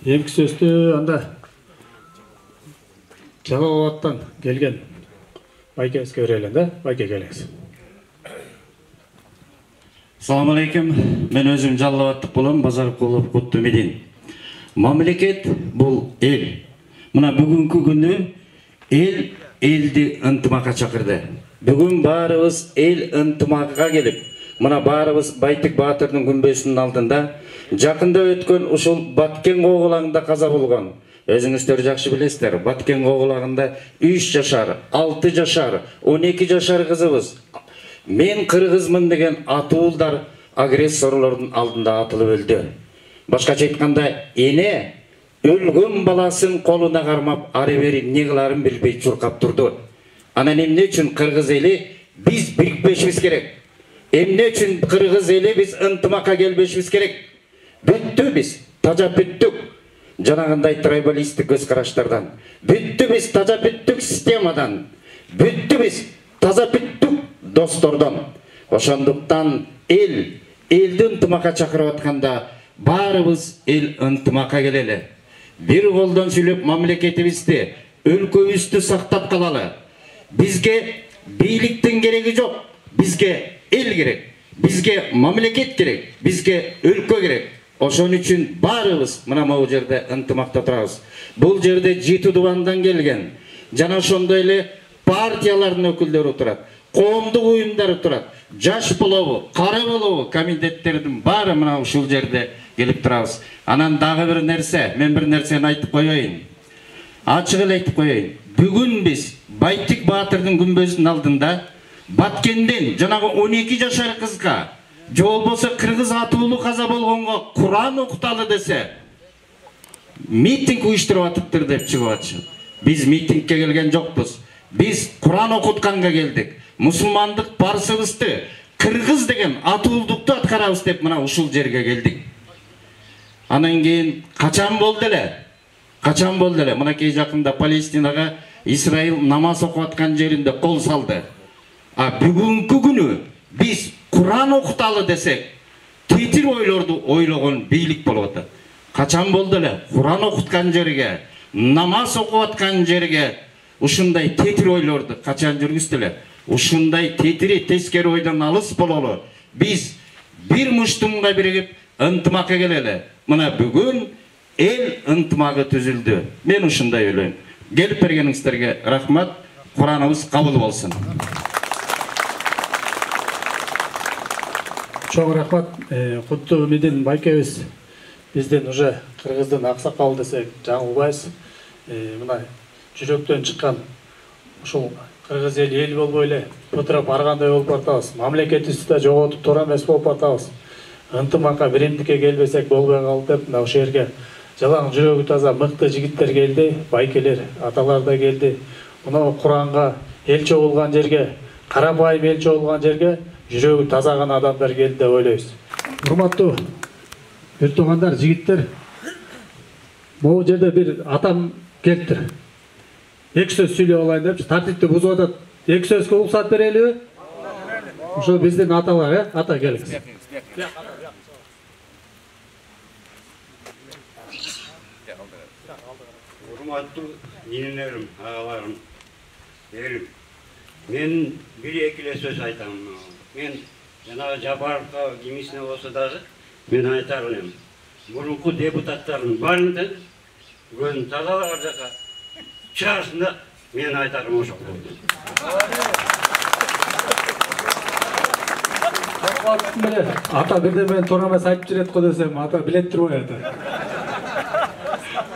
Емкі сөзді анда Жалалабадтан келген Байкеңізге өрелен, да? Байке келіңіз. Салам алейкум. Мен өзім Жалалабадтық болам, Базарқұлов Құттымедин. Мамлекет бұл ел. Мына бүгінгі күні ел елді ынтымаққа шақырды. Бүгін барыбыз ел ынтымаққа келіп, мына барыбыз Байтік Батырдың күмбезінің алдында жақында өткен ушул Баткен қоғылағында қаза болған. Өзіңіздер жақсы білесіздер. Баткен қоғылағында 3 жашар, 6 жашар, 12 жашар қызыбыз. Мен қырғызмын деген атуылдар агрессорлардың алдында атылып өлді. Башқаша айтқанда, ене өлген баласын қолына қармап, ары-бері не қыларын білбей чурқап тұрды. Анан эмне үчүн кыргыз эли биз бирикпешибиз керек. Эмне үчүн кыргыз эли биз ынтымакка келбешибиз керек. Бүттү биз, тажа бүттүк. Жанагындай трайбалисттик көз караштардан. Бүттү биз, тажа бүттүк системадан. Бүттү биз, таза бүттүк достордон. Ошондуктан элди ынтымакка чакырып атканда барыбыз эл ынтымакка келели. Бир колдон сүйлөп мамлекетибизди, өлкөбүздү сактап калалы. Бизге бийликтин кереги жок. Бизге эл керек. Бизге мамлекет керек. Бизге өлкө керек. Ошон үчүн барыбыз мына могу жерде ынтымакта турабыз. Бул жерде 7 дубандан келген. Жана ошондой эле партиялардын өкүлдөрү турат. Коомдук уюмдары турат. Жаш болобу, кара болобу, комитеттердин баары мына ушул жерде келип турабыз. Анан дагы бир нерсе, мен бир нерсени айтып коеюн. Ачык эле айтып коеюн. Бүгүн биз Байтик Батырдын күмбөзүнүн алдында Баткенден жанагы 12 жашар кызга же болбосо кыргыз атуулу каза болгонго Куран окуталы десе митинг уюштуруп атыптыр деп чыгып атышат. Биз митингке келген жокпуз. Биз Куран окутканга келдик. Мусулмандык парсыбызды кыргыз деген атуулдукту аткарабыз деп мына ушул жерге келдик. Анан кийин качан болду эле? Мынакей жакында Палестинага Израиль намаз окуп аткан жеринде кол салды. А бүгүнкү күнү биз Куран окуталы десек, тетир ойлорду ойлогон бийлик болуп атат. Качан болду эле? Куран окуткан жерге, намаз окуп аткан жерге ушундай тетир ойлорду качан жүргүздү эле? Ушундай тетири тескери ойдон алыс бололу. Биз бир муштумга биригип ынтымакка келели. Мына бүгүн эл ынтымагы түзүлдү. Мен ушундай ойлойм. Келип бергениңиздерге рахмат. Кураныбыз кабыл болсун. Чоң рахмат. Құттымедин Байкебиз бизден уже кыргыздын аксакалы десек жаңылбайбыз. Мына жүрөктөн чыккан ушул кыргыз эл болбой эле бытырап баргандай болуп атабыз. Мамлекетибизди да жоготуп тура эмес болуп атабыз. Ынтымакка биримдикке келбесек болбой калды деп мына ушул жерге жалаң жүрөгү таза мыкты жигиттер келди, байкелер, аталар да келди. Мына Куранга эл чогулган жерге, карабайым эл чогулган жерге жүрөгү таза гана адамдар келди деп ойлойбуз. Урматтуу бир туугандар, жигиттер, могу жерде бир атам келиптир. Эки сөз сүйлөп алайын депчи, тартипти бузуп атат. Эки сөзгө уруксат берелиби? Ошо биздин аталар, ата келиңиз. Урматтуу ненелерим, агаларым, элим. Мен бир-эки эле сөз айтам. Мен жанагы Жапаровго кимисине болсо дагы мен айтар элем. Мурунку депутаттардын баарынан көзүн тазалап жака чыгарсын мен айтарым ошол болду. Ата бирде мен туура эмес айтып жүрөт го десем, ата билет турбай ата.